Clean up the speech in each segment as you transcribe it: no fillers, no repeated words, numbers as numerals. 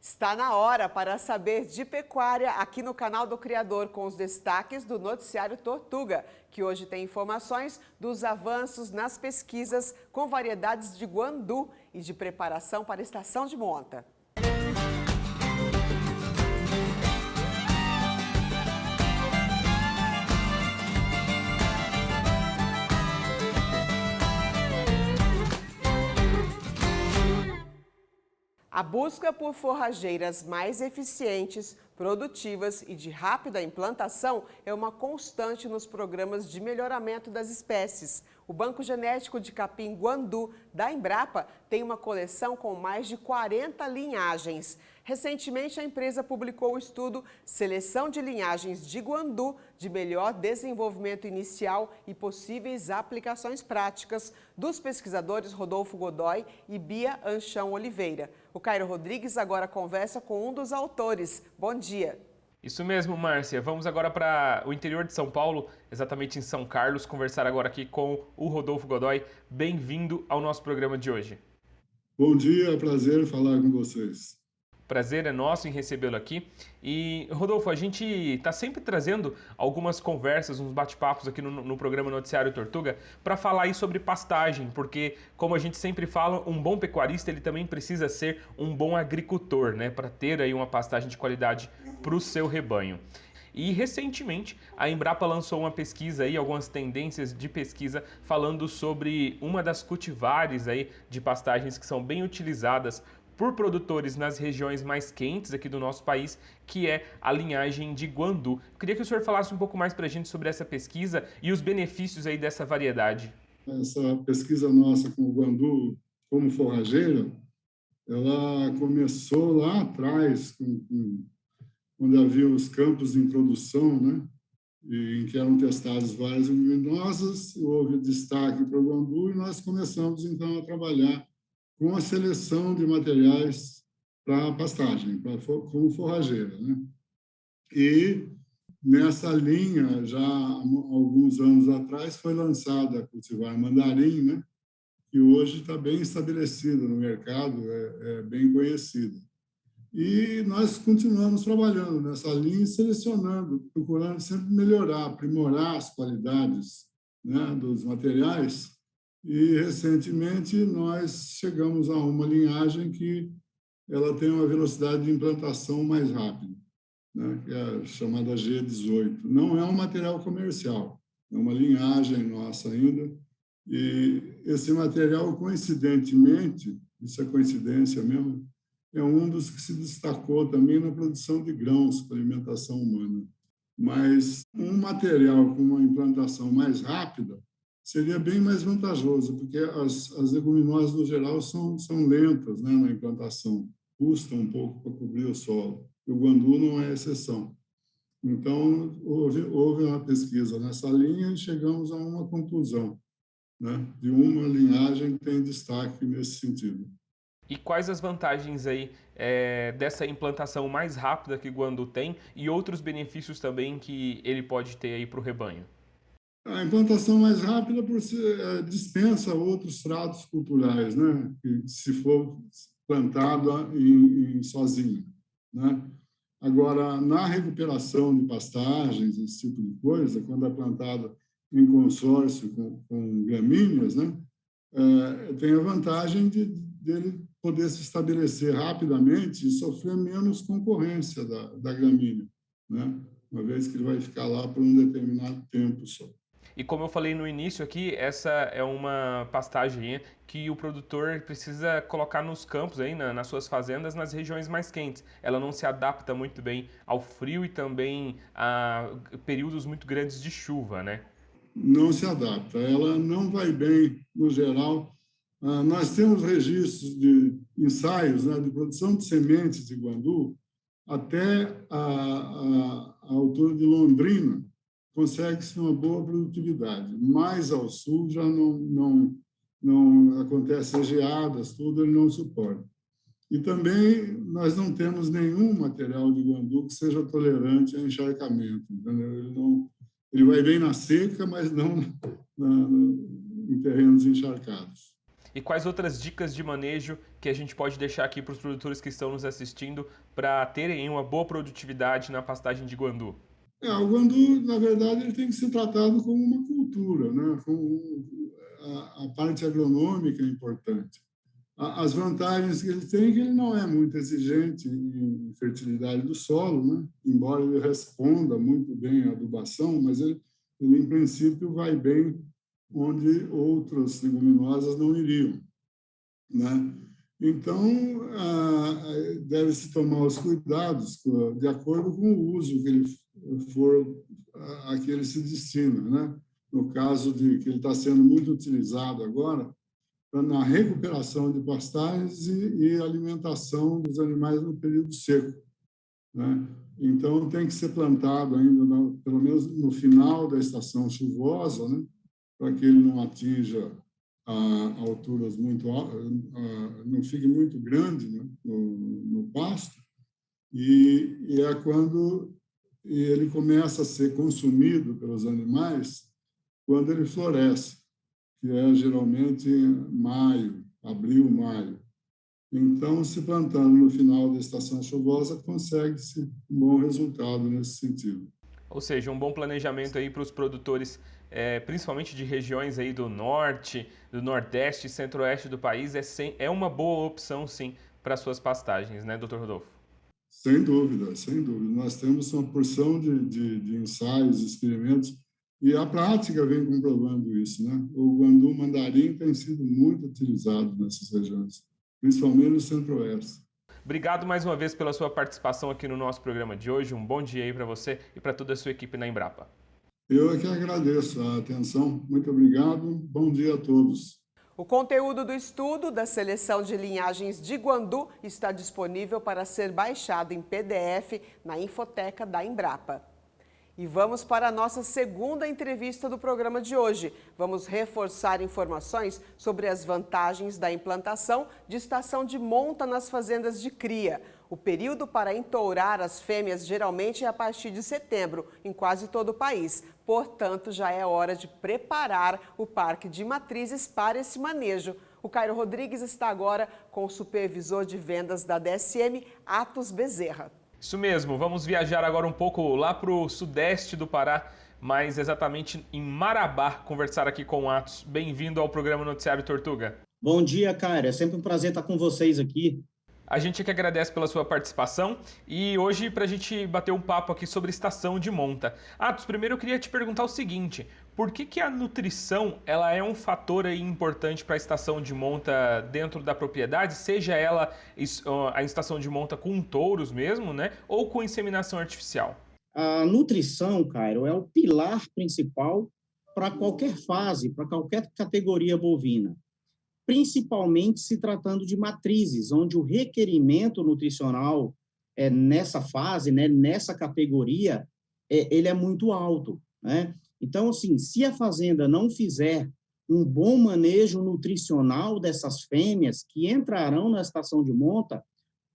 Está na hora para saber de pecuária aqui no canal do Criador com os destaques do noticiário Tortuga, que hoje tem informações dos avanços nas pesquisas com variedades de guandu e de preparação para a estação de monta. A busca por forrageiras mais eficientes, produtivas e de rápida implantação é uma constante nos programas de melhoramento das espécies. O Banco Genético de Capim Guandu, da Embrapa, tem uma coleção com mais de 40 linhagens. Recentemente, a empresa publicou o estudo Seleção de Linhagens de Guandu de Melhor Desenvolvimento Inicial e Possíveis Aplicações Práticas, dos pesquisadores Rodolfo Godoy e Bia Anchão Oliveira. O Cairo Rodrigues agora conversa com um dos autores. Bom dia. Isso mesmo, Márcia. Vamos agora para o interior de São Paulo, exatamente em São Carlos, conversar agora aqui com o Rodolfo Godoy. Bem-vindo ao nosso programa de hoje. Bom dia, é prazer falar com vocês. Prazer é nosso em recebê-lo aqui. E, Rodolfo, a gente está sempre trazendo algumas conversas, uns bate-papos aqui no programa Noticiário Tortuga para falar aí sobre pastagem, porque, como a gente sempre fala, um bom pecuarista ele também precisa ser um bom agricultor, né, para ter aí uma pastagem de qualidade para o seu rebanho. E recentemente a Embrapa lançou uma pesquisa aí, algumas tendências de pesquisa falando sobre uma das cultivares aí de pastagens que são bem utilizadas por produtores nas regiões mais quentes aqui do nosso país, que é a linhagem de guandu. Queria que o senhor falasse um pouco mais para a gente sobre essa pesquisa e os benefícios aí dessa variedade. Essa pesquisa nossa com o guandu como forrageira, ela começou lá atrás, quando havia os campos de introdução, né, em que eram testadas várias leguminosas, houve destaque para o guandu e nós começamos, então, a trabalhar com a seleção de materiais para pastagem, como forrageira, né? E nessa linha, já há alguns anos atrás, foi lançada a cultivar mandarim, né? Que hoje está bem estabelecida no mercado, é bem conhecida. E nós continuamos trabalhando nessa linha, selecionando, procurando sempre melhorar, aprimorar as qualidades, né, dos materiais. E, recentemente, nós chegamos a uma linhagem que ela tem uma velocidade de implantação mais rápida, né, que é a chamada G18. Não é um material comercial, é uma linhagem nossa ainda. E esse material, coincidentemente, isso é coincidência mesmo, é um dos que se destacou também na produção de grãos para alimentação humana. Mas um material com uma implantação mais rápida seria bem mais vantajoso, porque as leguminosas, no geral, são lentas, né, na implantação, custam um pouco para cobrir o solo. O guandu não é exceção. Então, houve uma pesquisa nessa linha e chegamos a uma conclusão, né, de uma linhagem que tem destaque nesse sentido. E quais as vantagens aí dessa implantação mais rápida que o guandu tem e outros benefícios também que ele pode ter aí para o rebanho? A implantação mais rápida dispensa outros tratos culturais, né? Que se for plantado sozinho, né? Agora, na recuperação de pastagens, esse tipo de coisa, quando é plantado em consórcio com gramíneas, né? Tem a vantagem dele poder se estabelecer rapidamente e sofrer menos concorrência da gramínea, né? Uma vez que ele vai ficar lá por um determinado tempo só. E como eu falei no início aqui, essa é uma pastagem que o produtor precisa colocar nos campos, aí, nas suas fazendas, nas regiões mais quentes. Ela não se adapta muito bem ao frio e também a períodos muito grandes de chuva, né? Não se adapta, ela não vai bem, no geral. Nós temos registros de ensaios, né, de produção de sementes de guandu até a altura de Londrina, consegue-se uma boa produtividade. Mais ao sul já não acontece geadas, tudo ele não suporta. E também nós não temos nenhum material de guandu que seja tolerante a encharcamento, entendeu? Ele vai bem na seca, mas não em terrenos encharcados. E quais outras dicas de manejo que a gente pode deixar aqui para os produtores que estão nos assistindo para terem uma boa produtividade na pastagem de guandu? O guandu, na verdade, ele tem que ser tratado como uma cultura, né? A parte agronômica é importante. As vantagens que ele tem é que ele não é muito exigente em fertilidade do solo, né? Embora ele responda muito bem à adubação, mas ele em princípio, vai bem onde outras leguminosas não iriam, né? Então, deve-se tomar os cuidados de acordo com o uso que ele for, a que ele se destina, né? No caso de que ele está sendo muito utilizado agora, na recuperação de pastagens e alimentação dos animais no período seco, né? Então, tem que ser plantado ainda, pelo menos no final da estação chuvosa, né? Para que ele não atinja alturas muito altas, não fique muito grande, né? no pasto, e é quando ele começa a ser consumido pelos animais, quando ele floresce, que é geralmente maio, abril, maio. Então, se plantando no final da estação chuvosa, consegue-se um bom resultado nesse sentido. Ou seja, um bom planejamento aí para os produtores, principalmente de regiões aí do norte, do nordeste e centro-oeste do país, é uma boa opção, sim, para suas pastagens, né, Dr. Rodolfo? Sem dúvida, sem dúvida. Nós temos uma porção de ensaios, experimentos, e a prática vem comprovando isso, né? O guandu mandarim tem sido muito utilizado nessas regiões, principalmente no centro-oeste. Obrigado mais uma vez pela sua participação aqui no nosso programa de hoje. Um bom dia aí para você e para toda a sua equipe na Embrapa. Eu é que agradeço a atenção. Muito obrigado. Bom dia a todos. O conteúdo do estudo da seleção de linhagens de guandu está disponível para ser baixado em PDF na Infoteca da Embrapa. E vamos para a nossa segunda entrevista do programa de hoje. Vamos reforçar informações sobre as vantagens da implantação de estação de monta nas fazendas de cria. O período para entourar as fêmeas geralmente é a partir de setembro, em quase todo o país. Portanto, já é hora de preparar o parque de matrizes para esse manejo. O Cairo Rodrigues está agora com o supervisor de vendas da DSM, Atos Bezerra. Isso mesmo, vamos viajar agora um pouco lá para o sudeste do Pará, mais exatamente em Marabá, conversar aqui com o Atos. Bem-vindo ao programa Noticiário Tortuga. Bom dia, cara. É sempre um prazer estar com vocês aqui. A gente é que agradece pela sua participação e hoje para a gente bater um papo aqui sobre estação de monta. Atos, primeiro eu queria te perguntar o seguinte, por que a nutrição ela é um fator aí importante para a estação de monta dentro da propriedade, seja ela a estação de monta com touros mesmo, né, ou com inseminação artificial? A nutrição, Cairo, é o pilar principal para qualquer fase, para qualquer categoria bovina. Principalmente se tratando de matrizes, onde o requerimento nutricional nessa fase, né, nessa categoria, ele é muito alto, né? Então, assim, se a fazenda não fizer um bom manejo nutricional dessas fêmeas que entrarão na estação de monta,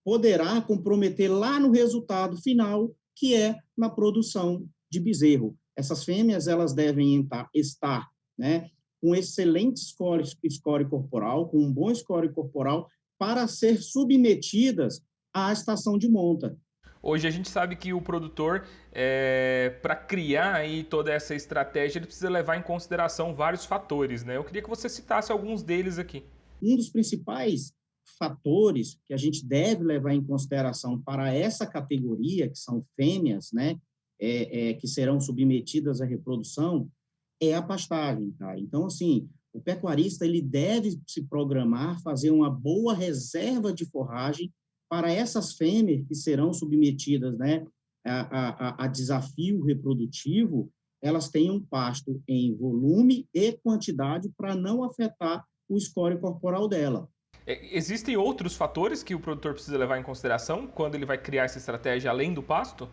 poderá comprometer lá no resultado final, que é na produção de bezerro. Essas fêmeas, elas devem estar, né, com excelente score corporal, com um bom score corporal, para ser submetidas à estação de monta. Hoje a gente sabe que o produtor, para criar aí toda essa estratégia, ele precisa levar em consideração vários fatores, né? Eu queria que você citasse alguns deles aqui. Um dos principais fatores que a gente deve levar em consideração para essa categoria, que são fêmeas, né, que serão submetidas à reprodução, é a pastagem, tá? Então, assim, o pecuarista ele deve se programar, fazer uma boa reserva de forragem para essas fêmeas que serão submetidas, né, a desafio reprodutivo, elas tenham pasto em volume e quantidade para não afetar o score corporal dela. Existem outros fatores que o produtor precisa levar em consideração quando ele vai criar essa estratégia além do pasto?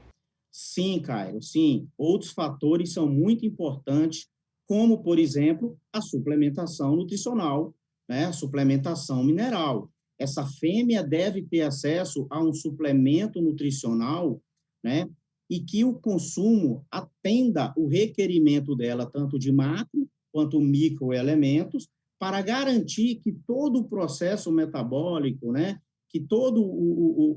Sim, Caio, sim. Outros fatores são muito importantes, como, por exemplo, a suplementação nutricional, né? A suplementação mineral. Essa fêmea deve ter acesso a um suplemento nutricional, né? E que o consumo atenda o requerimento dela, tanto de macro quanto microelementos, para garantir que todo o processo metabólico, né, que toda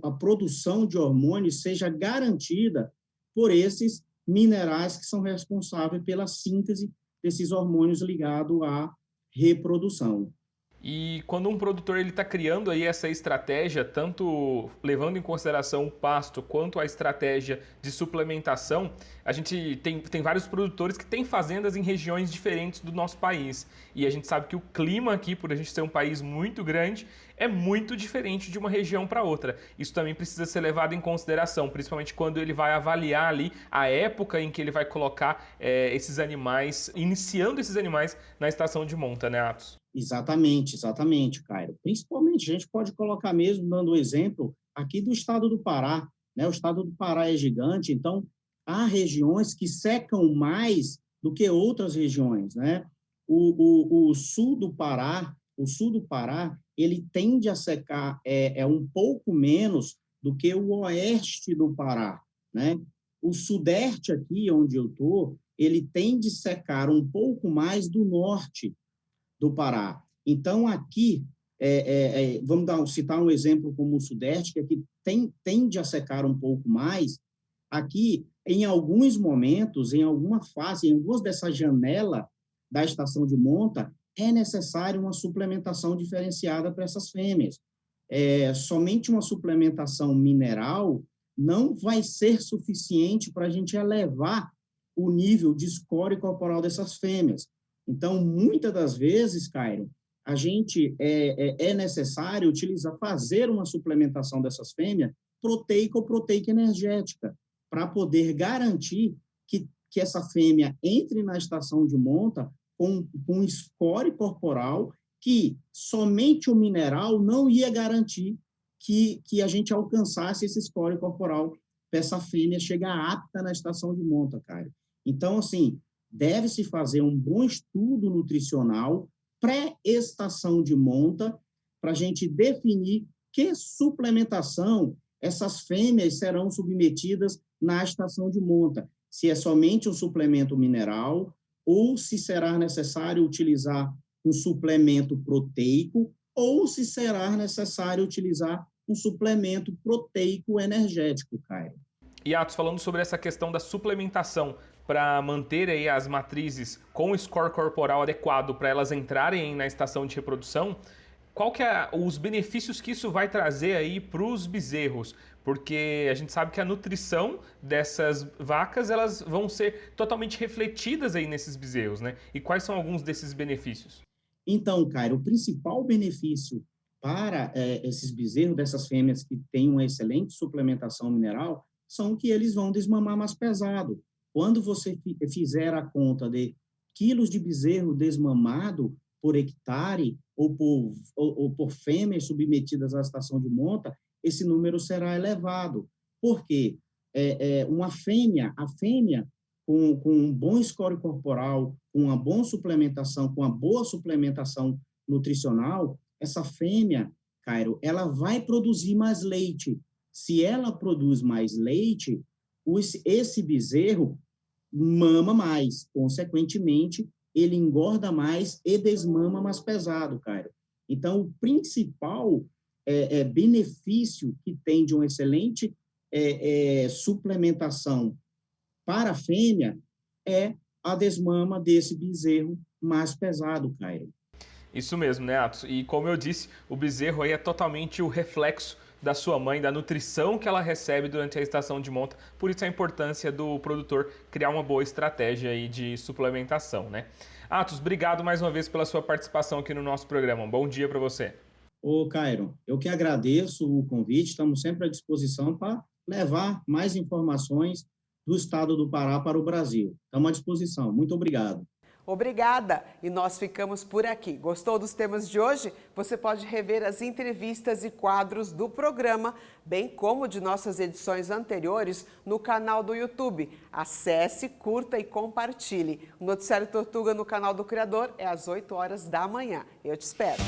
a produção de hormônios seja garantida por esses minerais que são responsáveis pela síntese desses hormônios ligados à reprodução. E quando um produtor ele está criando aí essa estratégia, tanto levando em consideração o pasto quanto a estratégia de suplementação, a gente tem vários produtores que têm fazendas em regiões diferentes do nosso país. E a gente sabe que o clima aqui, por a gente ser um país muito grande, é muito diferente de uma região para outra. Isso também precisa ser levado em consideração, principalmente quando ele vai avaliar ali a época em que ele vai colocar esses animais, iniciando esses animais na estação de monta, né, Atos? Exatamente, Cairo. Principalmente, a gente pode colocar mesmo, dando o exemplo aqui do estado do Pará, né? O estado do Pará é gigante, então há regiões que secam mais do que outras regiões, né? O sul do Pará, ele tende a secar um pouco menos do que o oeste do Pará, né? O sudeste aqui, onde eu estou, ele tende a secar um pouco mais do norte do Pará. Então, aqui, citar um exemplo como o Sudeste, que aqui tende a secar um pouco mais. Aqui, em alguns momentos, em alguma fase, em algumas dessa janela da estação de monta, é necessário uma suplementação diferenciada para essas fêmeas. Somente uma suplementação mineral não vai ser suficiente para a gente elevar o nível de score corporal dessas fêmeas. Então, muitas das vezes, Cairo, a gente é necessário fazer uma suplementação dessas fêmeas proteica ou proteica energética, para poder garantir que essa fêmea entre na estação de monta com um score corporal que somente o mineral não ia garantir que a gente alcançasse esse score corporal para essa fêmea chegar apta na estação de monta, Cairo. Então, assim, deve-se fazer um bom estudo nutricional pré-estação de monta para a gente definir que suplementação essas fêmeas serão submetidas na estação de monta. Se é somente um suplemento mineral ou se será necessário utilizar um suplemento proteico ou se será necessário utilizar um suplemento proteico energético, Caio. E Atos, falando sobre essa questão da suplementação, para manter aí as matrizes com o score corporal adequado para elas entrarem na estação de reprodução, qual que é os benefícios que isso vai trazer aí para os bezerros? Porque a gente sabe que a nutrição dessas vacas, elas vão ser totalmente refletidas aí nesses bezerros, né? E quais são alguns desses benefícios? Então, Caio, o principal benefício para esses bezerros, dessas fêmeas que têm uma excelente suplementação mineral, são que eles vão desmamar mais pesado. Quando você fizer a conta de quilos de bezerro desmamado por hectare ou por fêmeas submetidas à estação de monta, esse número será elevado. Por quê? A fêmea com um bom score corporal, com uma boa suplementação nutricional, essa fêmea, Cairo, ela vai produzir mais leite. Se ela produz mais leite, esse bezerro mama mais, consequentemente, ele engorda mais e desmama mais pesado, Cairo. Então, o principal benefício que tem de uma excelente suplementação para a fêmea é a desmama desse bezerro mais pesado, Cairo. Isso mesmo, né, Atos? E como eu disse, o bezerro aí é totalmente o reflexo da sua mãe, da nutrição que ela recebe durante a estação de monta. Por isso a importância do produtor criar uma boa estratégia aí de suplementação, né? Atos, obrigado mais uma vez pela sua participação aqui no nosso programa. Um bom dia para você. Ô, Cairo, eu que agradeço o convite, estamos sempre à disposição para levar mais informações do estado do Pará para o Brasil. Estamos à disposição. Muito obrigado. Obrigada! E nós ficamos por aqui. Gostou dos temas de hoje? Você pode rever as entrevistas e quadros do programa, bem como de nossas edições anteriores, no canal do YouTube. Acesse, curta e compartilhe. O Noticiário Tortuga no canal do Criador é às 8 horas da manhã. Eu te espero!